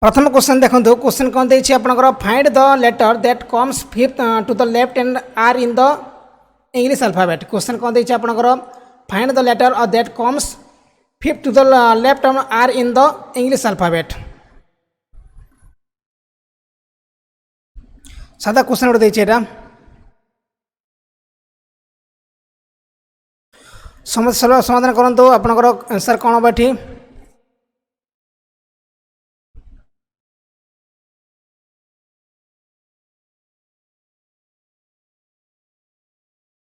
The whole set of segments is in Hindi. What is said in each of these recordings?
प्रथम क्वेश्चन देखो क्वेश्चन कौन देखिए आपनकर find the letter that comes fifth to the left end R in the English alphabet. Question कौन देखिए आपनकर फाइंड द लेटर और that comes fifth to the left end R in the English alphabet. सादा क्वेश्चन गोटे देखिए एटा समाधान करंतु आपनकर आंसर कौन हम एठी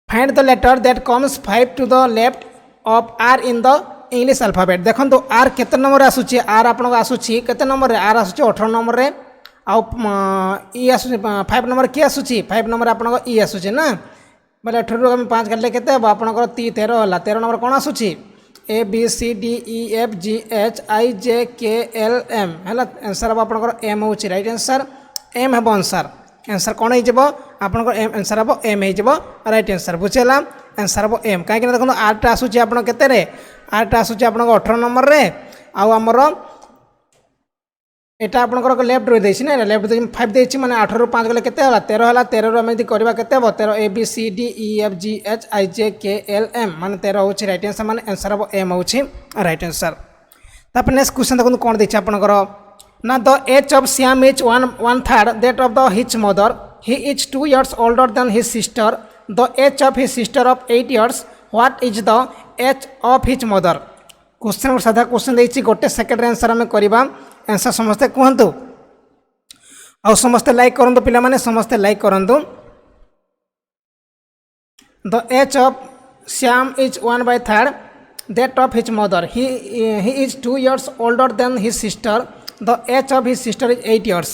find the letter that comes 5 to the left of R in the English alphabet. देखो तो आर केते नंबर आसुची आर आपन आसुची केते नंबर रे आर आसुची 18 नंबर रे आ ई आसुची 5 नंबर की आसुची 5 नंबर आपन ई आसुची ना बोले 18 रो हम 5 काटले केते आपन 13 होला 13 नंबर कोन आसुची A B C D E F G H I J K L M हैला आंसर अब आपन एम होची राइट आंसर एम हेबो आंसर आंसर कौन हो आपन आंसर हम एम हो राइट आंसर बुझेगा आंसर हम एम कहीं देखो आर्ट आसूँ आप आर्ट आसूँ आप 18 नंबर रे आमर एटा आपंकर लेफ्ट रो देसी ना लेफ्ट 5 देसी माने 18 रू 5 गले केते होला 13 होला 13 रू हम करबा केते हो 13 A B C D E F G H I J K L M माने 13 होची राइट आंसर माने आंसर हम एम होची राइट आंसर। तापर नेक्स्ट क्वेश्चन देखो कौन देछि आपनकर ना the age of Shyam is 1/3 that of the his mother he is 2 years older than his sister the age of his sister of 8 years what is the age of his mother. Question साधा क्वेश्चन देछि गोटे सेकंड आंसर हम करबा आंसर समस्ते कहंतु आ समस्ते लाइक करंतु पिला माने समस्ते लाइक करंतु। The age of Shyam is 1/3 that of his mother he is 2 years older than his sister the age of his sister is 8 years।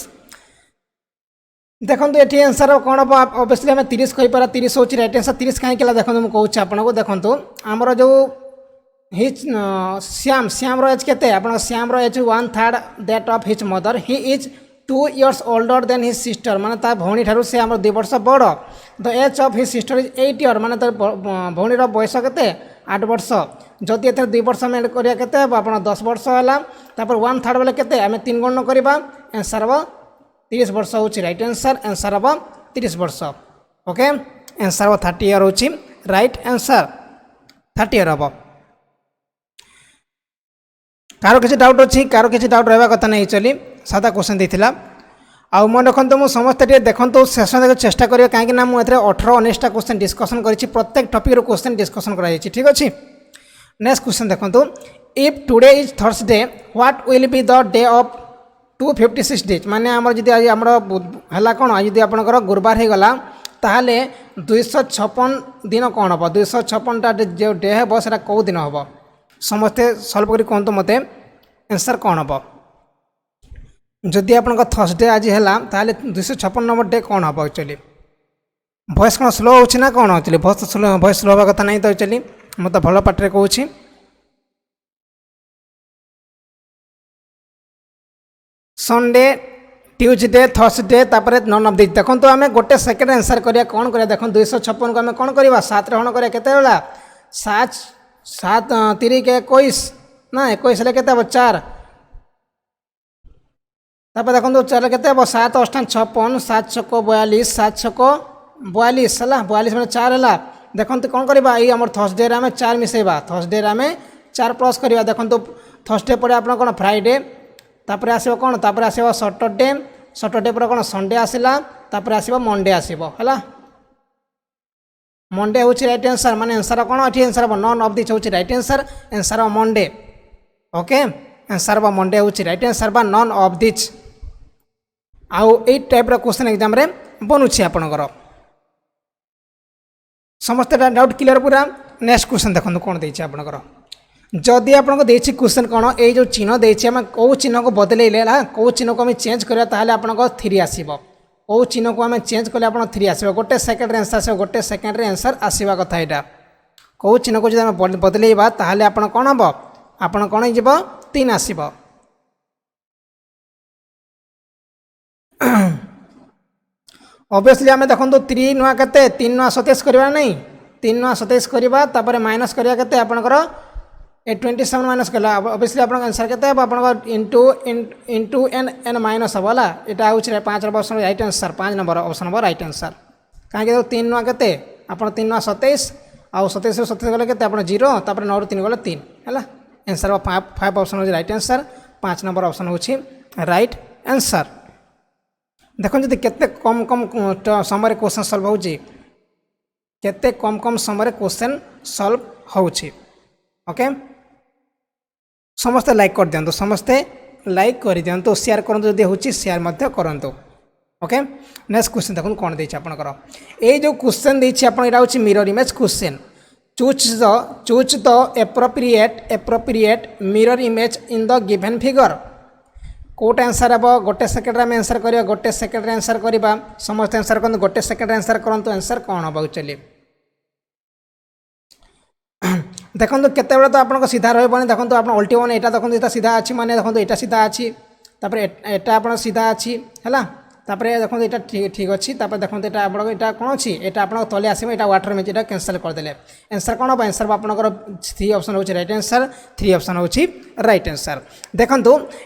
देखो ये आंसर कौन हम ऑब्वियसली आम 30 कहीपर 30 हूँ राइट आंसर 30 कहीं देखो मुझे कहूँ आपको देखो आमर जो हिज श्याम श्याम एज के Shyam age 1/3 that of his mother he is 2 years older than his sister माने ता भौणी ठारू से आम 2 वर्ष बड़ the age of his sister is 8 years माने तार भौणीर बयस के 8 वर्ष जदि एथर 2 वर्ष आम एड करिया केते आप 10 वर्ष है तापर 1/3 बेले केते आम 3 गण करबा आंसर हम 30 वर्ष होची राइट आंसर आंसर हम 30 वर्ष ओके आंसर हम 30 year होची राइट आंसर 30 year हम। कार किसी डाउट अच्छी कार किसी डाउट रहा कथा नहीं चली सादा क्वेश्चन देता आउ मन रखु मुझे समस्ते देखो शेष देख चेष्टा करेंगे कहीं 18-19 क्वेश्चन डिस्कसन कर प्रत्येक टॉपिक रो क्वेश्चन डिस्कसन कर ठीक अच्छे। नेक्स्ट क्वेश्चन देखो if today is Thursday what will be the day of 256 days माने आमर जदि आज आमर है कौन जदि आपंकर गुरुवार हो गला ताहले 256 दिन कौन हम 256टा जो डे हम से कौ दिन हम समस्ते सल्व कर कहतु मत आंसर कौन हम जदि आप थर्सडे आज है ताहले 256 नंबर डे कौन हम एक्चुअली भॉइस कौन स्लो हो कौन एक्चुअली भॉइस स्लो हवा कथा नहीं तो एक्चुअली मत भल पाटे कहूँ संडे ट्यूजडे थर्सडे तापर नन ऑफ दिस देखो तो आम गोटे सेकेंड आंसर करिया कौन करिया देखो 256 को आम कौन करवा 7 हण करिया केते होला 7 7 3 के 21 ना 21 ले केते 4 तापर देखो 4 केते 7 8 56 7 छक 42 7 छक 42 है 42 मैंने 4 है देखो कौन करवा ये आम थर्सडे आम 4 मिसेबा थर्सडे आम 4 प्लस करवा देखो थर्सडे पर आप कौन फ्राइडे तापर आसो कौन तापर आसो सैटरडे सैटरडे पर कौन संडे आसला तापर आसो मंडे आसो है मंडे हूँ राइट आंसर माने आंसर कौन ये आंसर हम नन ऑफ दिस हूँ राइट आंसर आंसर हम मंडे ओके आंसर हम मंडे हूँ राइट आंसर बा नन ऑफ दिस आउ ए टाइप क्वेश्चन एग्जाम रे बनूची आपणकर समस्त डाउट क्लियर पूरा। नेक्स्ट क्वेश्चन देखो कौन देछि आपणकर जदि आपको देछि क्वेश्चन कौन ये जो चिन्ह देछि आम कौ चिन्ह को बदलेले कौ चिन्ह को आम चेंज करा ताहले आपनको 3 आसीबो कौ चिन्ह को आम चेंज कले आप 3 आसीबो गोटे सेकेंड आंसर आसीबो गोटे सेकेंड आंसर आसीबा कथा एटा कौ चिन्ह को जब आम बदलेबा ताहले आपण कौन हम आपण कौन हो 3 आसीबो ऑब्वियसली आम देखो 3 नुआ के 3 नुआ 27 करवा नहीं 3 नुआ 27 करवा तापर माइनस करवा के आपणकर ए 27 माइनस कला ऑब्वियसली आपन आंसर केते अब आपन इनटू एन माइनस हबला एटा होछि 5 number option right answer 5 number option number right answer काहे के 3 नुआ केते आपन 3 नुआ 27 आ 27 रो 27 गले केते आपन 0 तापर 9 रो 3 गले 3 हला आंसर 5 ऑप्शन होछि राइट आंसर 5 नंबर ऑप्शन होछि राइट आंसर देखो जदि केते कम कम समय क्वेश्चन सॉल्व होछि केते कम कम समय क्वेश्चन सॉल्व होछि ओके समस्ते लाइक कर दियंतु समस्ते लाइक कर दियंतु शेयर करंतु जदि होछि शेयर मध्य करंतु ओके नेक्स्ट क्वेश्चन देखो कोन दैछि आपनकर ए जो क्वेश्चन दैछि आपन एटा होछि mirror image question choose the appropriate mirror image in the given figure कोट आंसर अब गोटे सेकेंड रे आंसर करिया गोटे सेकेंड रे आंसर करिबा समस्त आंसर करन गोटे सेकेंड रे आंसर करंतु आंसर कोन होबा चली देखो केते बेले तो आपन सीधा रहबनी देखो आप उल्टी मैंने यहाँ देखो ये सीधा अच्छी माने देखो यहाँ सीधा अच्छी एटा आप सीधा अच्छी है तापर देखो यहाँ ठीक अच्छी देखो यहाँ आप कौन अच्छी यहाँ आप तले आसो यहाँ वाटर में यहाँ कैंसल करदे आंसर कौन हम आंसर आपंकर 3 ऑप्शन हो राइट आंसर 3 ऑप्शन हो राइट आंसर देखो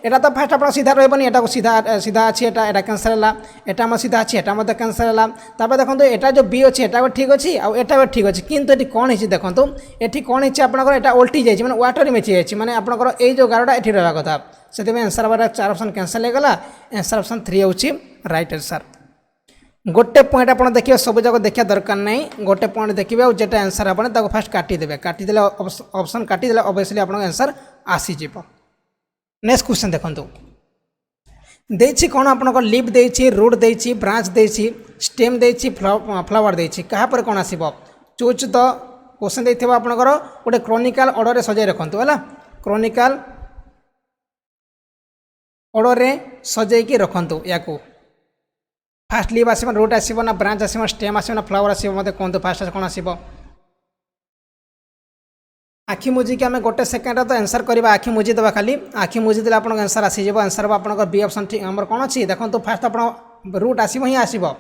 यहाँ तो फास्ट आप सीधा रही यहाँ सीधा सीधा अच्छी यहाँ कैंसल है यहाँ सीधा अच्छी यहाँ कैंसल है तापर देखो यहाँ जो बी अच्छी यहाँ ठीक अच्छी आटा ठीक अच्छी किंतु ये कौन है देखो ये कौन है आपंकर उल्टी जाइए मैंने वाटर में जाइए मैंने आपंकर ये गारटा ये रहा कथा से आंसर बार 4 ऑप्शन कैंसल होगा आंसर ऑप्शन 3 होची राइट आंसर गोटे पॉइंट आप देखिए सब जगह देखा दरकार नहीं गोटे पॉइंट देखिए और जेटा आंसर आपने फास्ट काटिदेवे काटिदेले ऑप्शन काटिदेले ऑब्वियसली आप आंसर आसीज नेक्स्ट क्वेश्चन देखो देछि कौन आपन लीफ देछि रूट देछि ब्रांच देछि स्टेम देछि फ्लावर देछि कहा पर कौन आसीबो चूज द क्वेश्चन देथिबा आपनकर गोटे क्रोनिकल ऑर्डर रे सजाई रखंतु हला क्रोनिकल ऑर्डर रे सजाई के रखंतु याकू फास्ट लीफ आसो रूट आसो ना ब्रांच आसो स्टेम आसो ना फ्लावर आसो मत कहते फास्ट कौन आसो आखि मुझिकी आम गोटे सेकेंड तो आंसर करवा आखि मुझी देवा खाली आखि मुझी देले आपन आंसर आसीज आंसर आप बी ऑप्शन ठीक आम कौन अच्छी देखो फास्ट आप रूट आसो ही आसो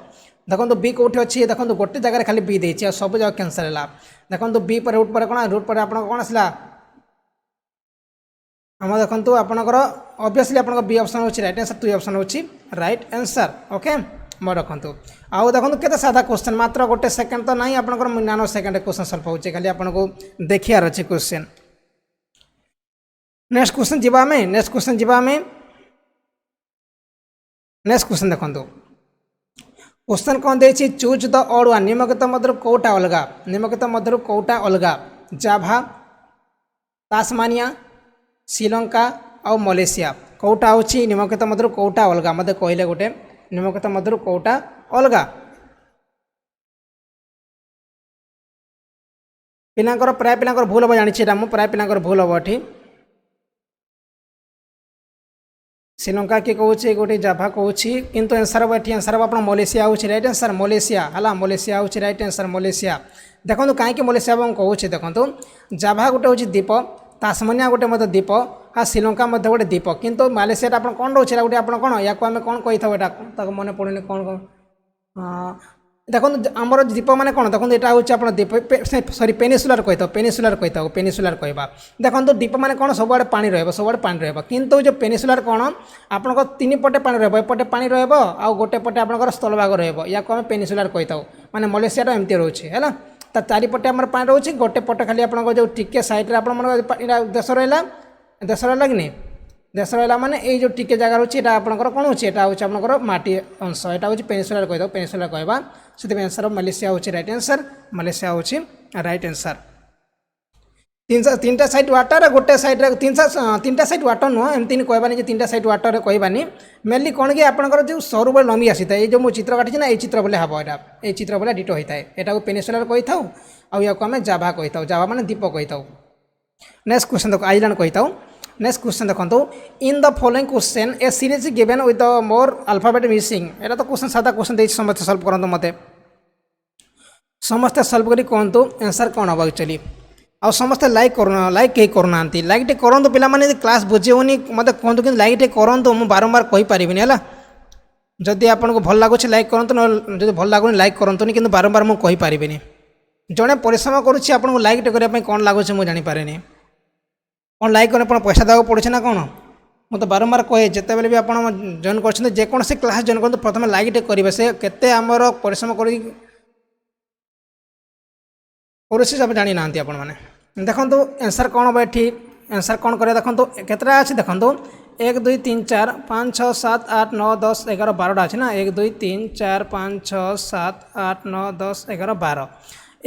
देखो बी कौटी अच्छी देखो गोटे जगह खाली बी देती सब जगह कैंसल है देखो बी पर रूट पर कौन रूट पर आप कौन आसला आम देखो आपंकर ऑब्वियसली आप बी ऑप्शन हो राइट आंसर 2 ऑप्शन हो राइट आंसर ओके मैं रखु आउ देखो केते साधा क्वेश्चन मात्र गोटे सेकेंड तो नहीं आपंकर 99 सेकेंड क्वेश्चन सॉल्व हो खाली आपको देखार अच्छे क्वेश्चन नेक्स्ट क्वेश्चन जीवा में नेक्स्ट क्वेश्चन जीवा में नेक्स्ट क्वेश्चन देखो क्वेश्चन कौन they choose the odd one निम्नलिखित मध्य कोटा अलग निम्नलिखित मध्य कोटा अलग जाभा तास्मानिया श्रीलंका और मलेशिया कोटा हूँ निम्नलिखित मध्य कोटा अलग मत कहले गोटे निम्नलिखित मध्य कोटा अलग पिलांकर प्राय पिलांकर भूल हम जानी प्राय पिलांकर भूल हम ये श्रीलंका किए कहे गोटे जाभा कहूँ किंतु आंसर हम ये आंसर आप मलेशिया हूँ राइट आंसर मलेशिया है मलेशिया हूँ राइट आंसर मलेशिया देखो कहीं मलेशिया कहूँ देखो जाभा गोटे हूँ द्वीप तास्मानिया गोटे मत द्वीप हाँ श्रीलंका गोटे द्वीप किंतु मलेशिया आप कौन रोचे गोटे आप कौन या आम कौन कही था मन पड़े कौन देखो आमर द्वीप मैंने कौन देखो यहाँ हूँ आप द्वीप सरी पेनिसुलार कही था पेनिसुलार कही था पेनिसुलार कहवा देखो द्वीप मैंने कौन सबुआड़े पानी रबुआड़े पानी रु जो पेनिसुलार कौन आपंक 3 पटे पानी रपटे पानी रु गोटे पटे आप स्थलभाग रहा आम पेनिसुलार कही था मैंने मलेशिया एमती रोचे है ता चारिपटे आम पानी रोचे गोटे पटे खाली आप जो टिके सैड्रे आप देश रहा कि नहीं देश रहा माने ये जो टिके जगह रोचे आपंकर कौन हो आपंकर माटी अंश यहाँ हूँ पेनिसुलार कही पेनिसुलार कहवा से आंसर मलेशिया हूँ राइट आंसर मलेशिया हूँ राइट आंसर 3टा साइड वाटर गोटे साइड 3टा साइड वाटर नुह एमती कहबानी 3टा साइड वाटर कहबानी मेनली कौन कि आपंकर जो सौर बल नमी आसी था ये जो मुझे चित्र काटी ना ये चित्र बोले हम यहाँ ये चित्र बोले डिटो होता है यहाँ पेनिसुलार कही था आम जाभा कही था जाभा मैंने द्वीप कही था नेक्स्ट क्वेश्चन देखो आइलैंड कही था नेक्स्ट क्वेश्चन देखो in the following question A series given with the more alphabet missing यहाँ तो क्वेश्चन सादा क्वेश्चन दे समस्त सल्व करूँ मत समस्ते सल्व करी कहतु आंसर कौन हम एक्चुअली आ समस्ते लाइक कहीं करूना लाइक टे करूँ पे क्लास बुझेनि मत कहतु कि लाइक टे करूँ मुझे बारंबार कहीपरि है जदि आपको भल लगुच लाइक करूँ जो भल लगुनि लाइक करूँ कि बारंबार मुझे कहीपरि जड़े परिश्रम करुँच आपको लाइक टे करने कौन लगुच मुझे जानीपे कौन लाइक करें पैसा देवा पड़े ना कौन मुझे तो बारंबार कहे जिते भी आप जॉइन कर जेकोसी क्लास जॉइन कर प्रथम लाइक करेंगे से केते आमर परिश्रम कर सब जानी ना आपण मैंने देखो एनसर कौन हम ये एनसर कौन करें देखो केतटा अच्छे देखो 1 2 3 4 5 6 7 8 9 10 11 12टा अच्छे ना 1 2 3 4 5 6 7 8 9 10 11 12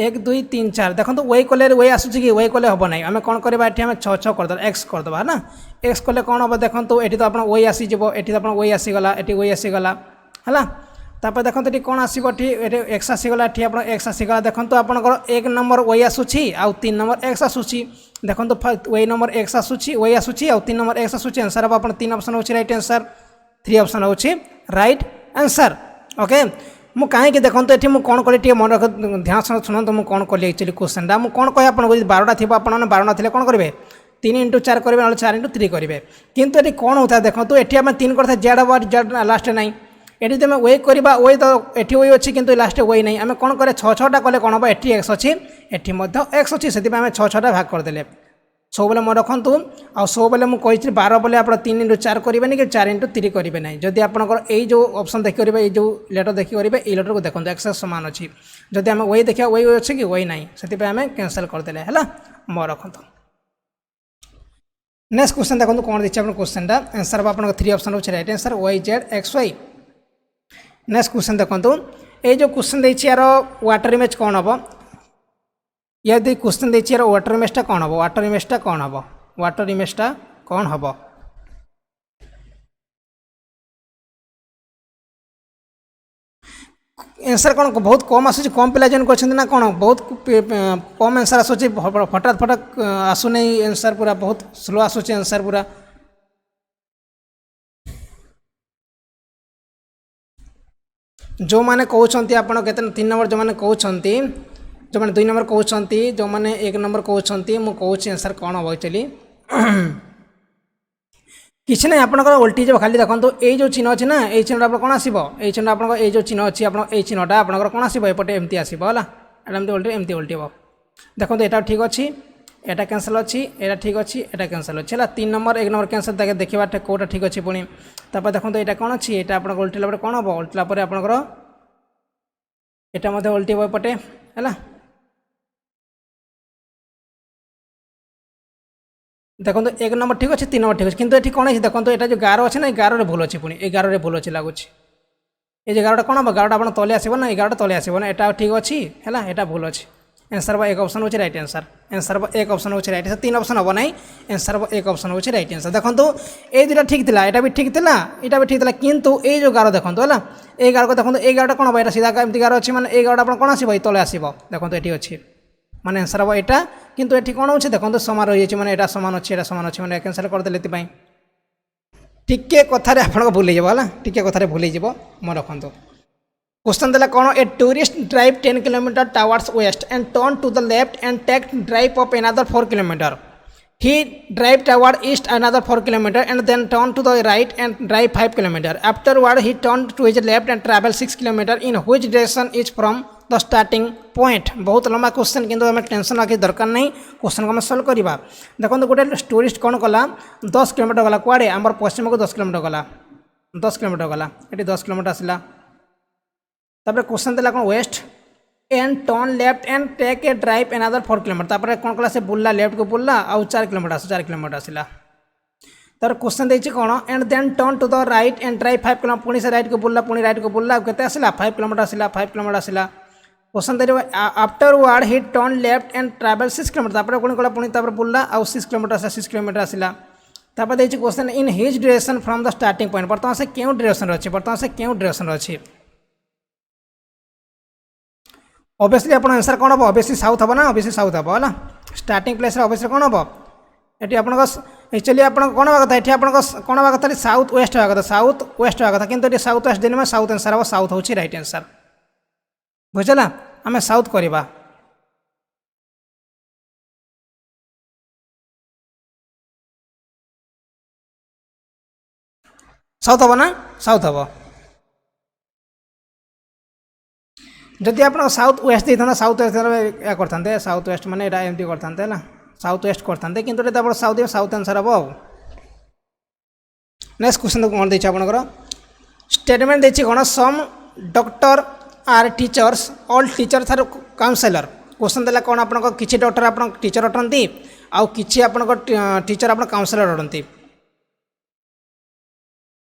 1 2 3 4 देखो वही कले वही आसूँ कि वही कले हम ना आम कौन करवा ये 6 6 करदे एक्स करदे है ना एक्स कले कौन हम देखो ये तो आप वही आसीज ये तो आप वही आसीगला ये वही आसीगला है तापर देखो ये कौन आसो ये एक्स आसीगला ये आप एक्स आसीगला देखो आपंकर 1 नंबर वही आसूँ आउ 3 नंबर एक्स आसूँ देखो वही नंबर एक्स आसूँ वही आसूँ आउ 3 नंबर एक्स आसूँ आंसर हम आप 3 ऑप्शन हो राइट आंसर 3 ऑप्शन हो राइट आंसर ओके मु कहीं देखो ये मुझे कौन कली मन रख ध्यान शुणु मुझे कौन कली एक्चुअली क्वेश्चन मुझे कौन कहे आपको 12टा थी आप 12 थे कौन करेंगे 3 × 4 करेंगे ना 4 × 3 करेंगे किंतु ये कौन होता है देखो ये आम 3 करते जेड वर जेड लास्ट ना ये तुम वही करवा वही तो ये वही अच्छी किंतु लास्ट वही नहीं आम कौन करे 6 6टा कले कौन हम ये एक्स अच्छी ये एक्स अच्छी से आम 6 6टा भाग करदे सब बेले मन रखु आ सब बेले मुझे 12 बोले आप 3 × 4 करेंगे कि 4 × 3 करेंगे ना जदि आपंकर यो ऑप्शन देखिए ये जो लेटर देखिए ये लेटर को देखो एक्स सामान अच्छी जदि आम वही देखा वही अच्छे कि वही ना से आम कैंसल करदे है मन रखु नेक्स्ट क्वेश्चन देखो कौन देखिए आप क्वेश्चन आंसर हम आप 3 ऑप्शन हो right answer Y Z X Y next question देखो ये जो क्वेश्चन देखिए यार वाटर इमेज कौन हम यदि क्वेश्चन देखिए यार वाटर इमेजटा कौन हम वाटर इमेजटा कौन हम वाटर इमेजटा कौन हम आंसर कौन बहुत कम आसूँ कम पिला जॉइन कर ना कौन बहुत कम आंसर आसूँ फटाक फटाक आसुना आंसर पूरा बहुत स्लो आसूँ आंसर पूरा जो मैंने कहते आप 3 नंबर जो मैंने कहते जो मैंने 2 नंबर कहते जो मैंने 1 नंबर कहते मुझे कहूँ आंसर कौन हम एक्चुअली किसी ना आपंकर उल्टी जब खाली देखो ये जो चिन्ह अच्छे ना ये चिन्हटा आप कौन आसो ये चिन्ह आप जो चिन्ह अच्छी आप चिन्हटा आपंकर कौन आसो एपटे एमती आसो है एमती उल्टी एमती उल्टब देखो यहाँ ठीक अच्छी यहाँ कैंसल अच्छी यहाँ ठीक अच्छी यहाँ कैंसल अच्छी है 3 नंबर 1 नंबर कैंसल देखा कौटा ठीक अच्छे पुणी तापर देखो यहाँ कौन अच्छी यहाँ आप उल्टिला कौन हम उल्टिला आपंकर यहाँ उल्टब एपटे है देखो 1 नंबर ठीक अच्छे 3 नंबर ठीक अच्छे किंतु ये कौन है देखो यहाँ जो 11 अच्छे ना 11 भूल अच्छी पुणी 11 भूल अच्छी लगुच ये 11टा कौन हम 11टा आप तले आसो ना 11टा तले आसो ना यहाँ ठीक अच्छी है यहाँ भूल अच्छी आंसर हम 1 ऑप्शन हो राइट आंसर आंसर हम 1 ऑप्शन हो राइट आंसर 3 ऑप्शन हम ना आंसर हम 1 ऑप्शन हो राइट आंसर देखो ये 2टा ठीक था यहाँ भी ठीक था यहाँ भी ठीक था किंतु ये जो 11 देखो है ये 11 को देखो ये 11टा कौन हम यहाँ सीधा एमती 11 अच्छी मैंने 11टा आप कौन आसो तले आसो देखो ये अच्छी माने आंसर हम यहाँ किंतु ये कौन हो देखो सामान रही है मैंने यहाँ सामान अच्छी यहाँ सामान अच्छी मैंने कैंसल करदे टिके कथार आप भूल है टिके कथार भूल मन रखु क्वेश्चन देला कौन a tourist drive 10 kilometre towards west and turn to the left and take drive of another 4 kilometre he drive toward east another 4 kilometre and then turn to the right and drive 5 kilometre afterward he turn to his left and travel 6 kilometre in which direction is from the starting point बहुत लंबा क्वेश्चन किंतु हमें टेंशन रखी दरकार नहीं क्वेश्चन को हमें सल्व करवा देखो गोटे टूरिस्ट कौन कला 10 किलोमीटर गला कुआड़े आम पश्चिम को 10 किलोमीटर गला 10 किलोमीटर गला ये 10 किलोमीटर आसला तापर क्वेश्चन देला कौन west and turn left and take a drive another 4 kilometre तापर कौन कला से बुल्ला लेफ्ट को बुल्ला आउ 4 किलोमीटर 4 किलोमीटर आसला तार क्वेश्चन देछि कौन and then turn to the right and drive 5 kilometre पुणी से राइट को बुल्ला पुणी राइट को बुल्ला केते आसला 5 किलोमीटर आसला 5 किलोमीटर आसला question they afterward he turn left and travel 6 kilometre तापर कौन कला पुणी तापर बुल्ला आउ 6 किलोमीटर आसला 6 किलोमीटर आसला तापर देछि question in his direction from the starting point वर्तमान से क्यों डायरेक्शन अच्छी वर्तमान से क्यों डायरेक्शन अच्छी ऑब्वियसली आप आंसर कौन हम ऑब्वियसली साउथ हम ना ऑब्वियसली साउथ हम है स्टार्टिंग प्लेस ऑब्वियसली कौन हम ये आप एक्चुअली आप कौन हवा कथा ये आप कौन हवा कथा साउथ वेस्ट हवा कथा साउथ वेस्ट हवा कथा किंतु ये साउथ वेस्ट दिन में साउथ आंसर हम साउथ हो राइट आंसर बुझला आम साउथ करवा साउथ हम ना साउथ हम जदि आप साउथ वेस्ट देता साउथ वेस्ट या करते साउथ वेस्ट मैंने एमती करते है साउथ वेस्ट करते कि आप साउथ साउथ आंसर हम। नेक्स्ट क्वेश्चन कौन देखिए आपंकर स्टेटमेंट देखिए कौन some doctor are teachers all teachers are counsellor. Question देला कौन आप किसी डॉक्टर आप टीचर अटंती आउ किसी आप टीचर आप काउंसलर अटंती।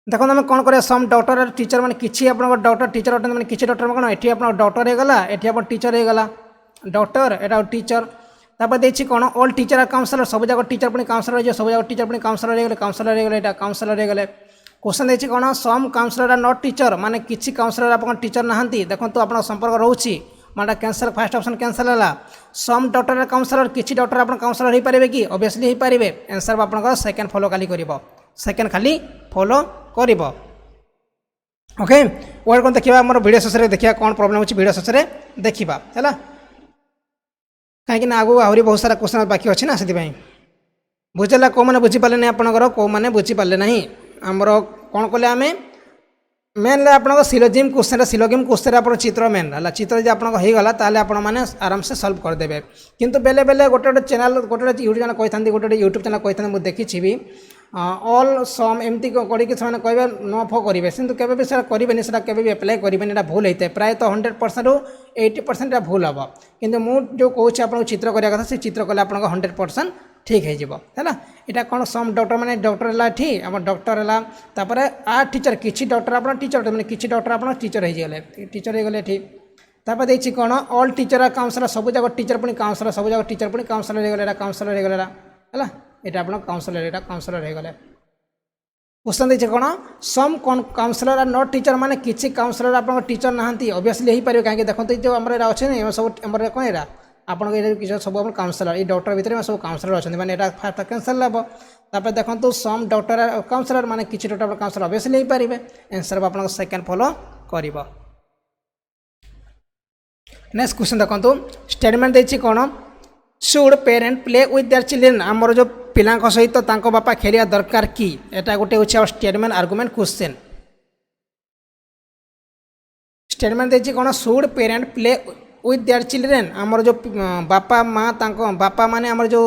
देखो आम कौन कर सम डॉक्टर आर टीचर मैंने किसी आप डॉक्टर टीचर अटंती मैंने किसी डॉक्टर कौन ये आप डॉक्टर होगा ये आप टीचर होगा डॉक्टर एटा टीचर तापर देखिए कौन ऑल टीचर आर काउंसलर सब जगह टीचर पुणी काउंसलर हो सब जगह टीचर पुणी काउंसलर हो काउंसलर होगा काउंसलर होगा। क्वेश्चन देखिए कौन सम काउंसलर आर नॉट टीचर माने किसी काउंसलर आप टीचर नहांती देखो आप संपर्क रोचे माने कैंसल फर्स्ट ऑप्शन कैंसल है। सम डॉक्टर आर काउंसलर किसी डॉक्टर आप काउंसलर हो पारे कि ऑब्वियसली हो पारे आंसर आप सेकेंड फॉलो खाली कर सेकेंड खाली फॉलो कर ओके। वर्ड कौन देखा आम वीडियो शेष में देखा कौन प्रोब्लेम हो वीडियो शेष में देखा है कहीं आगू आहरी बहुत सारा क्वेश्चन बाकी अच्छे ना से बुझेगा कौ मैंने बुझीपारे ना आपंकर कौ मैंने बुझीपारे ना आमर कौन कले आम मेन आप सिलोजिम क्वेश्चन आप चित्र मेन है चित्र जब आपगला ताल मैंने आराम से सल्व करदे किंतु बेले बेले गोटे चैनल गोटे यूट्यूब चैनल कही गोटे यूट्यूब चैनल कही मुझे देखी भी ऑल सम एमती करेंगे कहे न फो करेंगे कितु के करेंगे से एप्लाय करेंगे भूल होता है प्रायतः 100% 80% भूल हम कि मुझे कौच आप चित्र करने कथा से चित्र कले आप 100% ठीक है यहाँ कौन सम डॉक्टर मैंने डॉक्टर है ठीक आम डॉक्टर है आर टीचर किसी डॉक्टर आप टीचर मैंने किसी डॉक्टर आप टीचर हो गले ठीक तापर देखिए कौन ऑल टीचर आर काउंसलर सब जगह टीचर पुणी काउंसलर सब जगह टीचर पुणी काउंसलर हो गला काउंसलर हो गला है ये आप काउंसलर हो गले। क्वेश्चन देखिए कौन सम कौन काउंसलर आर नॉट टीचर माने किसी काउंसलर आप टीचर नहांती ऑब्वियसली हो पारे कहीं देखते जो आम अच्छे सब आम कौन यहाँ आपको सब काउंसलर ये डॉक्टर भितर सब काउंसलर अच्छा मैंने फास्ट कैंसल हम तापर देखो सम डॉक्टर काउंसलर माने किसी डॉक्टर काउंसलर ऑब्वियसली हो पारे आंसर आप सेकेंड फॉलो कर। नेक्स्ट क्वेश्चन देखो स्टेटमेंट देखिए कौन should parent play with their children आमर जो पिला सहित बापा खेलिया दरकार कि एटा गोटे हूँ स्टेटमेंट आर्गुमेंट क्वेश्चन। स्टेटमेंट देखिए कौन should parent play with their children आमर जो बापा माँ बापा माने आमर जो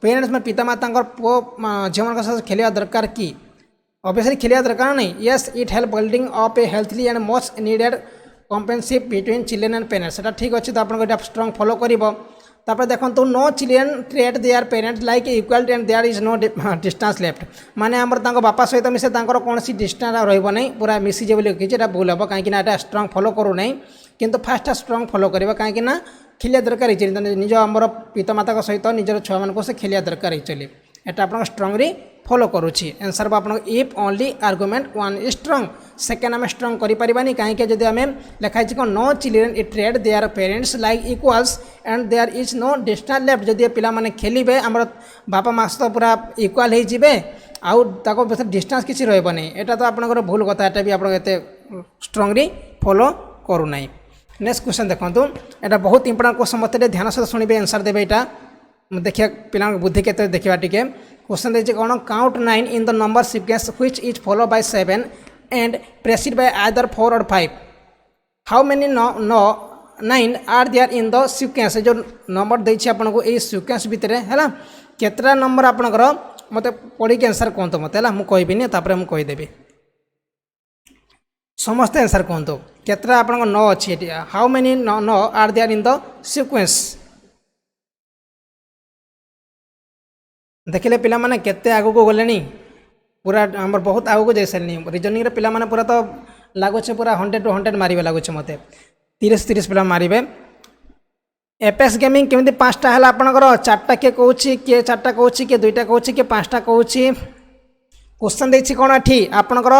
पेरेंट्स में पिता माता पु झील मान सहित खेलिया दरकार कि ऑब्वियसली खेलिया दरकार नहीं yes it help building up a healthy and much needed companionship between children and parents से ठीक अच्छे तो आपको स्ट्रंग फॉलो कर तापर देखो no children treat their parents like equality and there is no distance left माने आमर बापा सहित मिसे कौन सी डिस्टेंस रही पूरा मिसीजे बोली किसी भूल हम कहीं स्ट्रंग फॉलो करूँ किंतु फास्ट स्ट्रंग फॉलो करवा कहीं खेलिया दरकार निज आमर पितामाता सहित निजर छुआ मान से खेलिया दरकार एक्चुअली एटा आप स्ट्रंगली फॉलो करुच्छी आंसर आप if only argument one is strong second आम स्ट्रंग करें कहीं जब आम लिखाई कौन no children it trade their parents like equals and there is no distance left जदि पे खेलिए आम बापा माँ सहित पूरा इक्वाल हो आउ डिस्टेंस किसी रही यहाँ तो आपंकर भूल कथा यहाँ भी आप स्ट्रंगली फॉलो करूना। नेक्स्ट क्वेश्चन देखो यहाँ बहुत इंपोर्टेंट क्वेश्चन मत ध्यान सहित शुणे आंसर देवे यहाँ देखिए पिला बुद्धि के देखा टे क्वेश्चन देखिए कौन count 9 in the number sequence which is follow by 7 and preceded by either 4 or 5 how many 9 are there in the sequence जो नंबर देखिए आपको ये सिक्वेंस भितर है केतटा नंबर आपंकर मत पढ़ी आंसर कहतु मत है मुझे कहबी मुझे कहीदेवी समस्ते आंसर कहतु केतटा आप 9 अच्छी how many 9 are there in the sequence देखिले पिला माने केते आगु को गले पूरा आमर बहुत आगु को जाई सारे रिजनिंग पिला माने पूरा तो लगुचे पूरा 100 to 100 मारे लगुचे मत 30 पिला मारे। एपेक्स गेमिंग केमी 5टा है आपंकर 4टा किए कौन किए 4टा कौन किए 2टा कौन किए 5टा कौन क्वेश्चन देखिए कौन ये आपंकर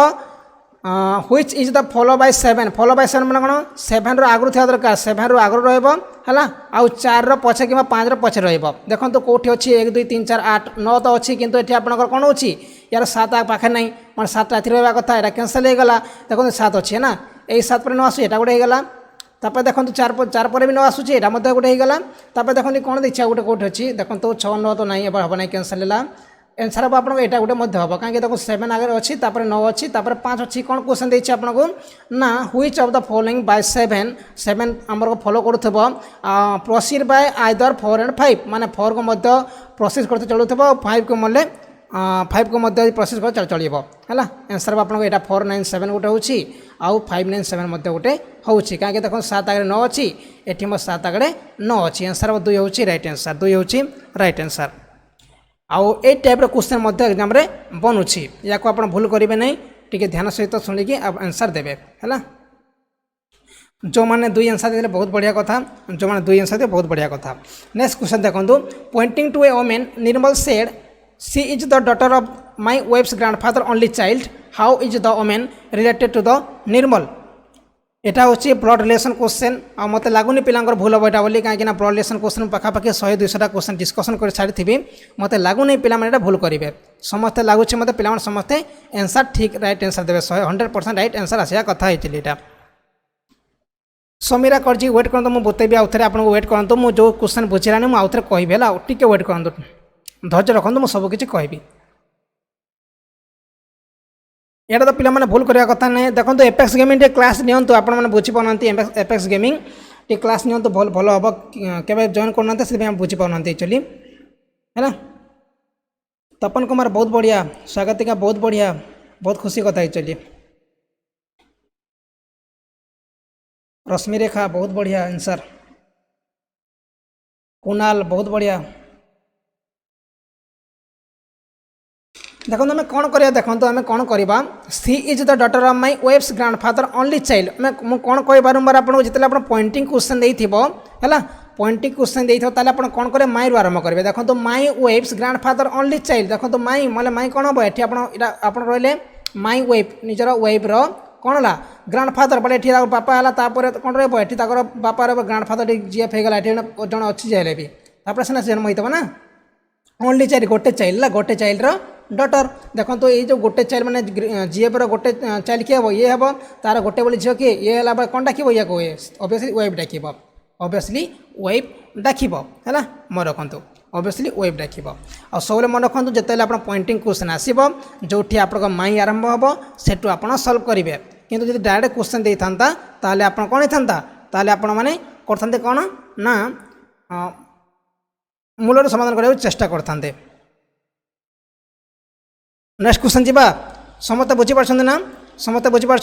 which is the follow by 7 मैंने कौन 7 आगु था दरकार 7 रू आगु रहा आउ 4 पछे कि 5 पछे देखो तो कौटी अच्छी 1 2 3 4 8 9 तो अच्छी किंतु ये आपंकर कौन हो यार 7 पाखे ना मैं 7 राति रहा कथा यहाँ कैंसल होगा देखो 7 अच्छे ना यही 7 पर न आसू यहाँ गोटे होगा तापर देखो 4 पर भी न आसूँ यहाँ गोटे होगा तापर देखो कौन देखिए गोटे कौट अच्छी देखो 6 9 तो ना हम ना कैंसल है आंसर हम आपको यहाँ गोटे हम कहीं देखो 7 आगे अच्छी 9 अच्छी 5 अच्छी कौन क्वेश्चन देती आपको ना which of the following bye 7 आमर फॉलो करूब प्रोसीड बाय आइदर 4 and 5 माने 4 को मध्य प्रोसेस करते चलुब 5 को मल्ले 5 को मध्य प्रोसेस कर चलो है आंसर आपको यहाँ 497 गोटे होची आउ 597 गोटे होची कहीं देखो 7 आगे 9 अच्छी ये मो 7 आगे 9 अच्छी आंसर 2 होची राइट आंसर 2 होची राइट आंसर आउ ए टाइप क्वेश्चन एग्जाम रे बनूची या को आप भूल करेंगे नहीं टी ध्यान सहित शुणिकी आंसर देवे है जो मैंने 2 आंसर देते बहुत बढ़िया कथा जो मैंने 2 आंसर दे बहुत बढ़िया कथा नेक्स्ट क्वेश्चन देखो pointing to a women Nirmal said she is the daughter of my wife's grandfather only child how is the women related to the Nirmal एटा होची ब्लड रिलेशन क्वेश्चन आ मते लागुनी पिलांकर भूल हम एटा बोली कहीं ब्लड रिलेशन क्वेश्चन पाखापाखि 100-200 क्वेश्चन डिस्कसन कर छाड़ी मते लागुनी पिला माने एटा भूल करेंगे समस्ते लगुच मत पिला समस्ते आंसर ठीक राइट आंसर देवे 100% राइट आंसर आसा कथा होता समीरा करजी वेट करते मुझे बतेबी आउ थे आपको वेट करते मुझे जो क्वेश्चन बुझीलानी मुझे आउ थे कहबी है टिके वेट करते धैर्य रखु मुझे सबकि कहबी यहाँ तो पिला भूल करने कथा नहीं देखो एपेक्स गेमिंग क्लास नियंतु आप बुझीपार एपेक्स गेमिंग टे क्लास नियंतु भल भल हम के जॉइन करना से बुझीपार एक्चुअली है तपन कुमार बहुत बढ़िया स्वागतिका बहुत बढ़िया बहुत खुशी कथा एक्चुअली रश्मि रेखा बहुत बढ़िया आंसर कुणाल बहुत बढ़िया देखो आम कौन करिया देखो आम कौन करवा she is the daughter of my wife's grandfather only child मैं कौन कह बारंबार आपको जितने आप पॉइंटिंग क्वेश्चन है पॉइंटिंग क्वेश्चन देते ताले आप कौन करेंगे माई रू आरंभ करेंगे देखो my wife's grandfather only child देखो माई मतलब माई कौन हम ये आप रही माई वाइफ निजर वाइफ रो कौन है ग्रैंडफादर बट ये बापा है कौन रही बापा ग्रैंडफादर जीएफ होगा ये जन अच्छी जाए भी सीना जन्म होता ना ओनली चाइल्ड गोटे चाइल्ड डटर देखो तो ये जो गोटे चाइल्ड मैंने जीएफ गोटे चाइल्ड किए हम ये हम तार गोटे बोली झील किए ये है कौन डाक या ऑब्वियसली वाइफ डाक ऑब्वियसली वाइफ डाक है मन रखु ऑब्वियसली वाइफ डाक और सब मन रखु जिते आप पॉइंटिंग क्वेश्चन आसो जो आप माई आरंभ हम से आप सल्व करेंगे किंतु जो डायरेक्ट क्वेश्चन दे था ताले आप कौन होता ताले आप मैंने करते कौन ना मूलर समाधान करने चेष्टा करते नेक्स्ट क्वेश्चन जी समस्त बुझीपार ना समस्त बुझीपार